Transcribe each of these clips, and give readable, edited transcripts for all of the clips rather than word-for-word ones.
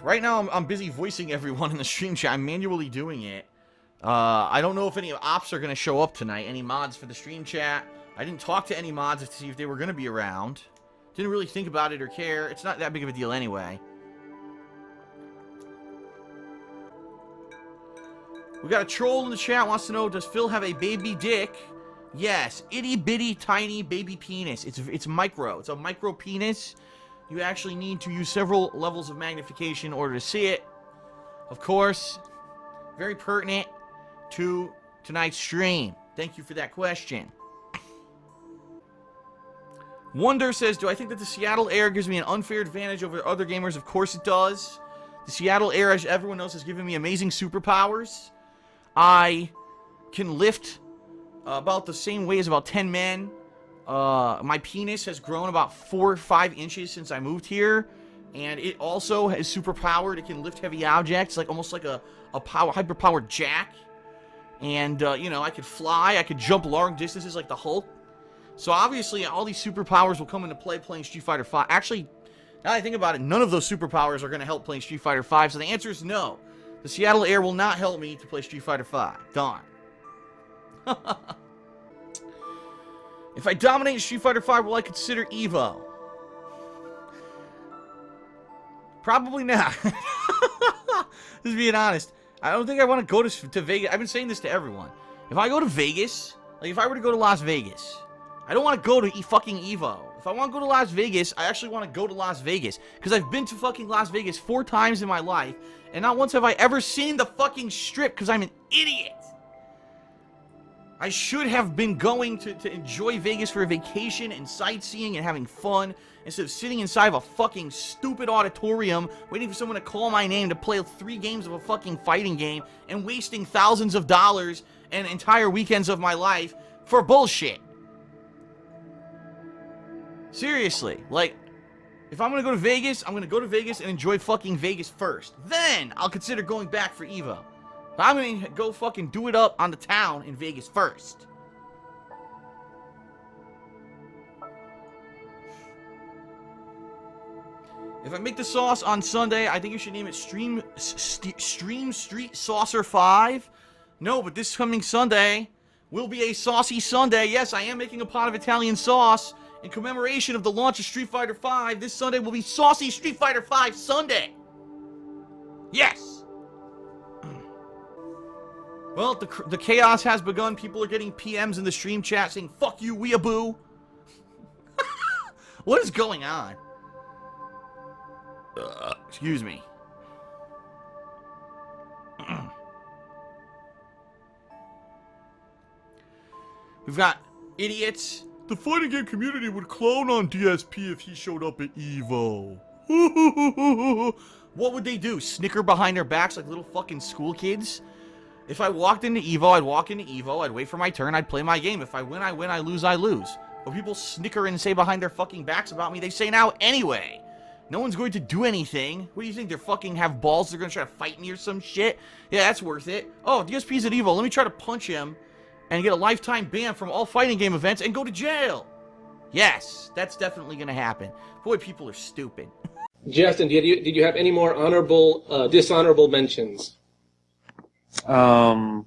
Right now, I'm busy voicing everyone in the stream chat. I'm manually doing it. I don't know if any ops are going to show up tonight. Any mods for the stream chat. I didn't talk to any mods to see if they were going to be around. Didn't really think about it or care. It's not that big of a deal anyway. We got a troll in the chat. Wants to know, does Phil have a baby dick? Yes. Itty bitty tiny baby penis. It's micro. It's a micro penis. You actually need to use several levels of magnification in order to see it. Of course, very pertinent to tonight's stream. Thank you for that question. Wonder says, do I think that the Seattle Air gives me an unfair advantage over other gamers? Of course it does. The Seattle Air, as everyone knows, has given me amazing superpowers. I can lift about the same weight as about 10 men. My penis has grown about 4 or 5 inches since I moved here, and it also is super powered. It can lift heavy objects, like almost like a hyper powered jack. And you know, I could fly. I could jump long distances like the Hulk. So obviously, all these superpowers will come into play playing Street Fighter V. Actually, now that I think about it, none of those superpowers are going to help playing Street Fighter V. So the answer is no. The Seattle Air will not help me to play Street Fighter V. Darn. If I dominate Street Fighter V, will I consider EVO? Probably not. Just being honest. I don't think I want to go to Vegas. I've been saying this to everyone. If I go to Vegas, like if I were to go to Las Vegas, I don't want to go to fucking EVO. If I want to go to Las Vegas, I actually want to go to Las Vegas. Because I've been to fucking Las Vegas 4 times in my life, and not once have I ever seen the fucking strip because I'm an idiot. I should have been going to enjoy Vegas for a vacation and sightseeing and having fun instead of sitting inside of a fucking stupid auditorium waiting for someone to call my name to play 3 games of a fucking fighting game and wasting thousands of dollars and entire weekends of my life for bullshit. Seriously, like, if I'm gonna go to Vegas, I'm gonna go to Vegas and enjoy fucking Vegas first. Then I'll consider going back for EVO. I'm gonna go fucking do it up on the town in Vegas first. If I make the sauce on Sunday, I think you should name it Stream Street Saucer 5. No, but this coming Sunday will be a saucy Sunday. Yes, I am making a pot of Italian sauce in commemoration of the launch of Street Fighter V. This Sunday will be Saucy Street Fighter V Sunday. Yes. Well, the chaos has begun. People are getting PMs in the stream chat saying, fuck you, weeaboo. What is going on? Excuse me. We've got idiots. The fighting game community would clone on DSP if he showed up at EVO. What would they do? Snicker behind their backs like little fucking school kids? If I walked into EVO, I'd walk into EVO, I'd wait for my turn, I'd play my game. If I win, I win, I lose, I lose. But people snicker and say behind their fucking backs about me, they say now anyway. No one's going to do anything. What do you think? They're fucking have balls? They're going to try to fight me or some shit? Yeah, that's worth it. Oh, DSP's at EVO. Let me try to punch him and get a lifetime ban from all fighting game events and go to jail. Yes, that's definitely going to happen. Boy, people are stupid. Justin, did you have any more honorable, dishonorable mentions? I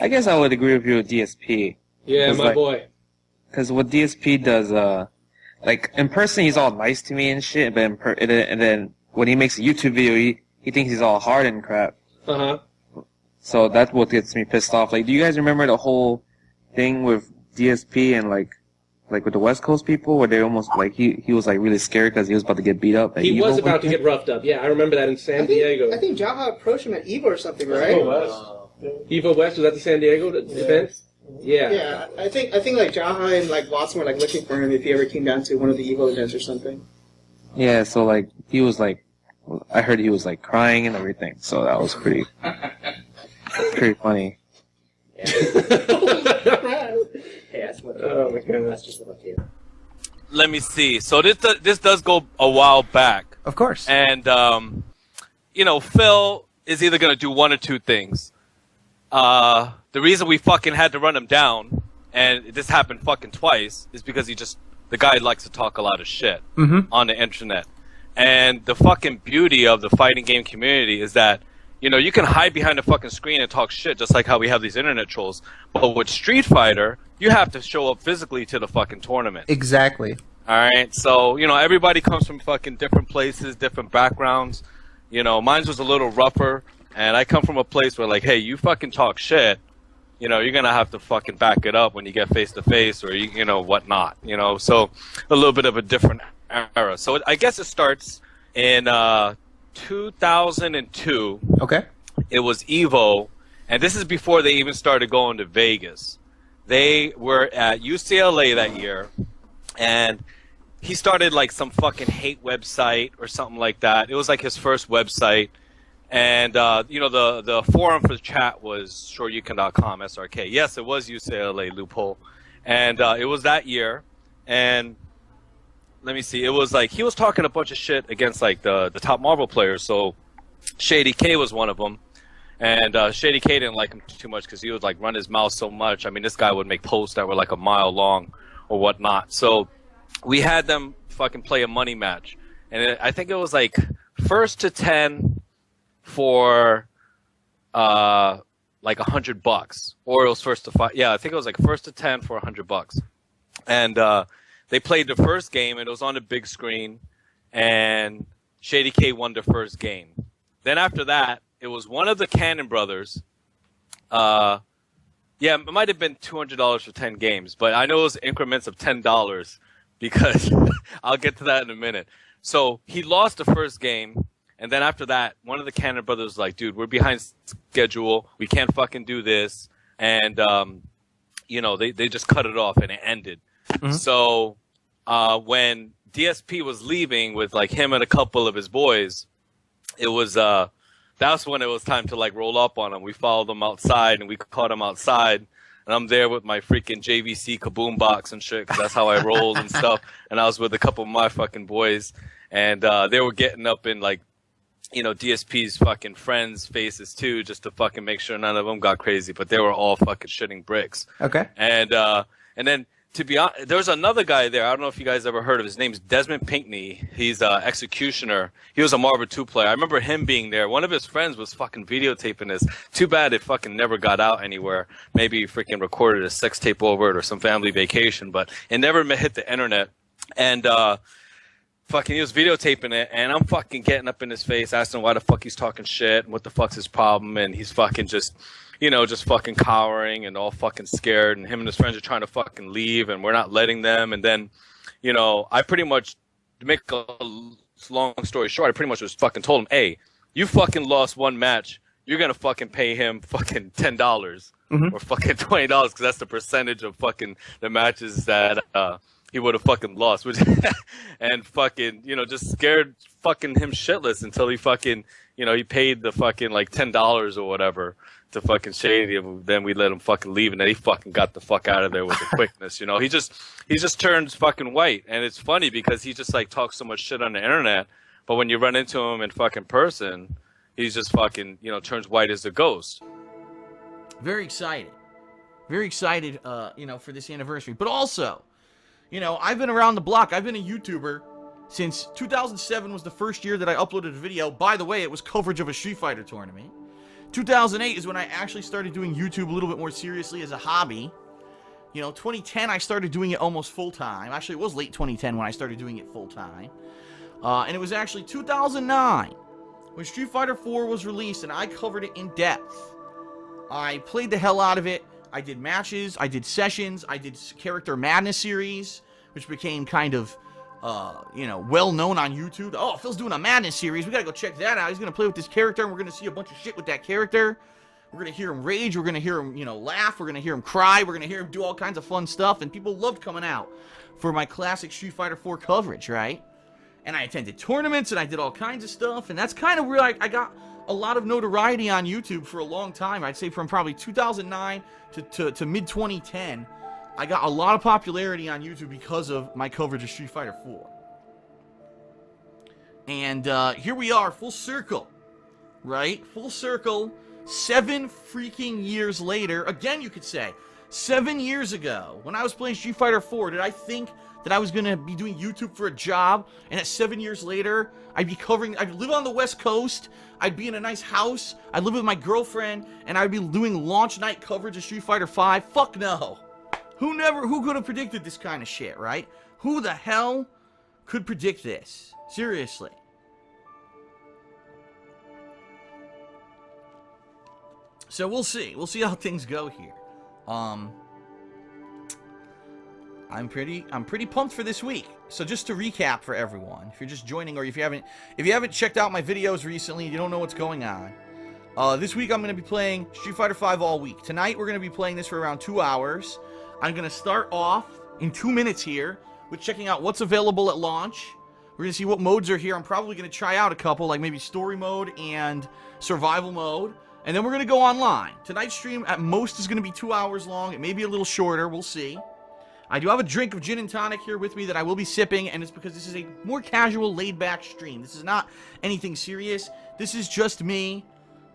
guess I would agree with you with DSP. Yeah, my boy. Because what DSP does, like, in person he's all nice to me and shit, but and then when he makes a YouTube video, he thinks he's all hard and crap. Uh-huh. So that's what gets me pissed off. Like, do you guys remember the whole thing with DSP and, like with the West Coast people, where they almost, like, he was, like, really scared because he was about to get beat up at He EVO was about to get roughed up. Yeah, I remember that in San Diego. I think Jaha approached him at EVO or something, right? EVO West, was that the San Diego event? Yeah. Yeah, I think like Jaha and like Watson were like looking for him if he ever came down to one of the EVO events or something. Yeah, so like he was like, I heard he was like crying and everything, so that was pretty funny. Oh my goodness. Just about you. Let me see. So this does go a while back. Of course. And you know, Phil is either gonna do one or two things. The reason we fucking had to run him down, and this happened fucking twice, is because the guy likes to talk a lot of shit on the internet. And the fucking beauty of the fighting game community is that, you know, you can hide behind a fucking screen and talk shit just like how we have these internet trolls. But with Street Fighter, you have to show up physically to the fucking tournament. Exactly. All right, so, you know, everybody comes from fucking different places, different backgrounds. You know, mine was a little rougher, and I come from a place where, like, hey, you fucking talk shit, you know, you're gonna have to fucking back it up when you get face to face, or you know, whatnot. You know, so a little bit of a different era. So I guess it starts in 2002. Okay. It was EVO, and this is before they even started going to Vegas. They were at UCLA that year, and he started like some fucking hate website or something like that. It was like his first website. And, you know, the forum for the chat was SureYouCan.com, SRK. Yes, it was UCLA, loophole. And it was that year. And let me see. It was like he was talking a bunch of shit against, like, the top Marvel players. So Shady K was one of them. And Shady K didn't like him too much because he would, like, run his mouth so much. I mean, this guy would make posts that were, like, a mile long or whatnot. So we had them fucking play a money match. And I think it was, like, 1st to 10 for like $100, or it was 1st to 5. Yeah, I think it was like 1st to 10 for $100. And they played the first game, and it was on the big screen, and Shady K won the first game. Then after that, it was one of the Cannon brothers. Yeah, it might have been $200 for 10 games, but I know it was increments of $10 because I'll get to that in a minute. So he lost the first game. And then after that, one of the Cannon brothers was like, dude, we're behind schedule. We can't fucking do this. And, you know, they just cut it off and it ended. Mm-hmm. So when DSP was leaving with, like, him and a couple of his boys, it was that's when it was time to, like, roll up on him. We followed them outside, and we caught him outside. And I'm there with my freaking JVC kaboom box and shit, because that's how I rolled and stuff. And I was with a couple of my fucking boys. And they were getting up in, like, you know, DSP's fucking friends' faces too, just to fucking make sure none of them got crazy, but they were all fucking shitting bricks. Okay. And then, to be honest, there was another guy there. I don't know if you guys ever heard of his name's Desmond Pinkney. He's Executioner. He was a Marvel 2 player. I remember him being there. One of his friends was fucking videotaping this. Too bad it fucking never got out anywhere. Maybe he freaking recorded a sex tape over it or some family vacation, but it never hit the internet. And fucking, he was videotaping it, and I'm fucking getting up in his face, asking why the fuck he's talking shit, and what the fuck's his problem, and he's fucking just, you know, just fucking cowering and all fucking scared, and him and his friends are trying to fucking leave, and we're not letting them, and then, you know, I pretty much, to make a long story short, I pretty much just fucking told him, hey, you fucking lost one match, you're gonna fucking pay him fucking $10 or fucking $20, because that's the percentage of fucking the matches that, he would have fucking lost, which and fucking, you know, just scared fucking him shitless until he fucking, you know, he paid the fucking like $10 or whatever to fucking Shady, and then we let him fucking leave, and then he fucking got the fuck out of there with the quickness, you know. He just turns fucking white, and it's funny because he just like talks so much shit on the internet, but when you run into him in fucking person, he's just fucking, you know, turns white as a ghost. Very excited, you know, for this anniversary, but also, you know, I've been around the block. I've been a YouTuber since 2007 was the first year that I uploaded a video. By the way, it was coverage of a Street Fighter tournament. 2008 is when I actually started doing YouTube a little bit more seriously as a hobby. You know, 2010, I started doing it almost full-time. Actually, it was late 2010 when I started doing it full-time. And it was actually 2009 when Street Fighter 4 was released, and I covered it in depth. I played the hell out of it. I did matches, I did sessions, I did Character Madness series, which became kind of, you know, well-known on YouTube. Oh, Phil's doing a Madness series. We gotta go check that out. He's gonna play with this character, and we're gonna see a bunch of shit with that character. We're gonna hear him rage. We're gonna hear him, you know, laugh. We're gonna hear him cry. We're gonna hear him do all kinds of fun stuff, and people loved coming out for my classic Street Fighter 4 coverage, right? And I attended tournaments, and I did all kinds of stuff, and that's kind of where I got a lot of notoriety on YouTube for a long time. I'd say from probably 2009 to mid-2010, I got a lot of popularity on YouTube because of my coverage of Street Fighter 4. And here we are, full circle, right? Full circle, 7 freaking years later. Again, you could say, 7 years ago, when I was playing Street Fighter 4, did I think that I was going to be doing YouTube for a job, and that 7 years later, I'd live on the West Coast, I'd be in a nice house, I'd live with my girlfriend, and I'd be doing launch night coverage of Street Fighter 5? Fuck no. Who could have predicted this kind of shit, right? Who the hell could predict this? Seriously. So we'll see. We'll see how things go here. I'm pretty pumped for this week. So just to recap for everyone, if you're just joining or if you haven't checked out my videos recently, you don't know what's going on. This week I'm going to be playing Street Fighter 5 all week. Tonight we're going to be playing this for around 2 hours. I'm going to start off in 2 minutes here with checking out what's available at launch. We're going to see what modes are here. I'm probably going to try out a couple, like maybe story mode and survival mode. And then we're going to go online. Tonight's stream at most is going to be 2 hours long. It may be a little shorter. We'll see. I do have a drink of gin and tonic here with me that I will be sipping, and it's because this is a more casual, laid-back stream. This is not anything serious. This is just me,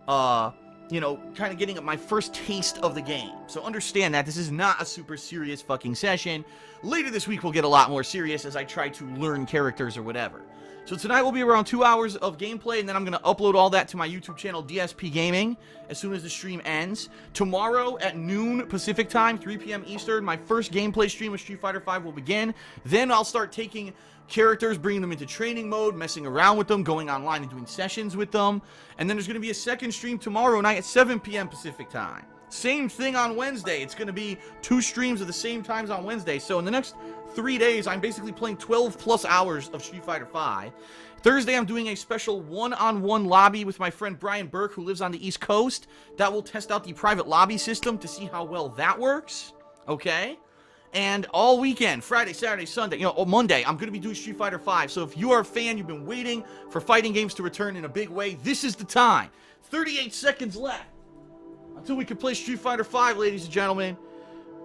you know, kind of getting my first taste of the game. So understand that this is not a super serious fucking session. Later this week we'll get a lot more serious as I try to learn characters or whatever. So tonight will be around 2 hours of gameplay, and then I'm going to upload all that to my YouTube channel, DSP Gaming, as soon as the stream ends. Tomorrow at noon Pacific time, 3 p.m. Eastern, my first gameplay stream of Street Fighter 5 will begin. Then I'll start taking characters, bringing them into training mode, messing around with them, going online and doing sessions with them. And then there's going to be a second stream tomorrow night at 7 p.m. Pacific time. Same thing on Wednesday. It's going to be 2 streams at the same times on Wednesday. So in the next 3 days, I'm basically playing 12 plus hours of Street Fighter 5. Thursday, I'm doing a special one-on-one lobby with my friend Brian Burke, who lives on the East Coast. That will test out the private lobby system to see how well that works. Okay? And all weekend, Friday, Saturday, Sunday, Monday, I'm going to be doing Street Fighter 5. So if you are a fan, you've been waiting for fighting games to return in a big way, this is the time. 38 seconds left until we can play Street Fighter 5, ladies and gentlemen.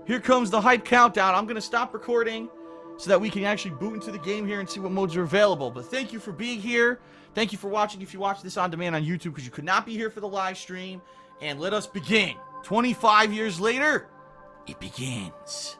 Here comes the hype countdown. I'm going to stop recording so that we can actually boot into the game here and see what modes are available. But thank you for being here. Thank you for watching if you watch this on demand on YouTube, because you could not be here for the live stream. And let us begin. 25 years later, it begins.